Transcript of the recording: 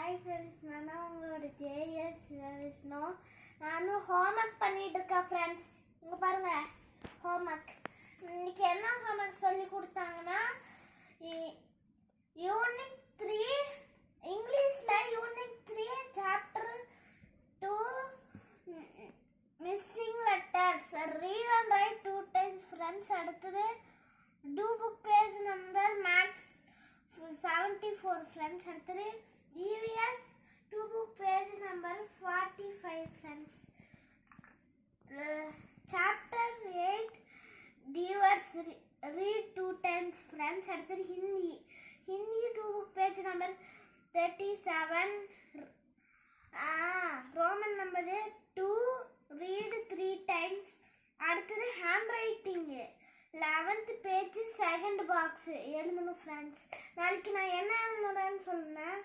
Hi friends, நான் உங்களோட JS Vishnu. நானும் ஹோம்ஒர்க் பண்ணிட்டு இருக்கேன் ஃப்ரெண்ட்ஸ். இங்கே பாருங்க ஹோம்ஒர்க். இன்னைக்கு என்ன ஹோம்ஒர்க் சொல்லி கொடுத்தாங்கன்னா, யூனிட் 3 இங்கிலீஷில் unit 3 chapter 2 missing letters read and write 2 times friends. அடுத்தது two book page number maths 74 friends. அடுத்தது EVS 2 book page number 45 friends. Chapter 8 words read 2 times friends. அடுத்தது Hindi 2 book page number 37. Roman number 2 read 3 times. அடுத்தது hand writing 11th page 2nd box எழுதணும் friends. நாளைக்கு நான் என்ன எழுதுறேன்னு சொன்னேன்.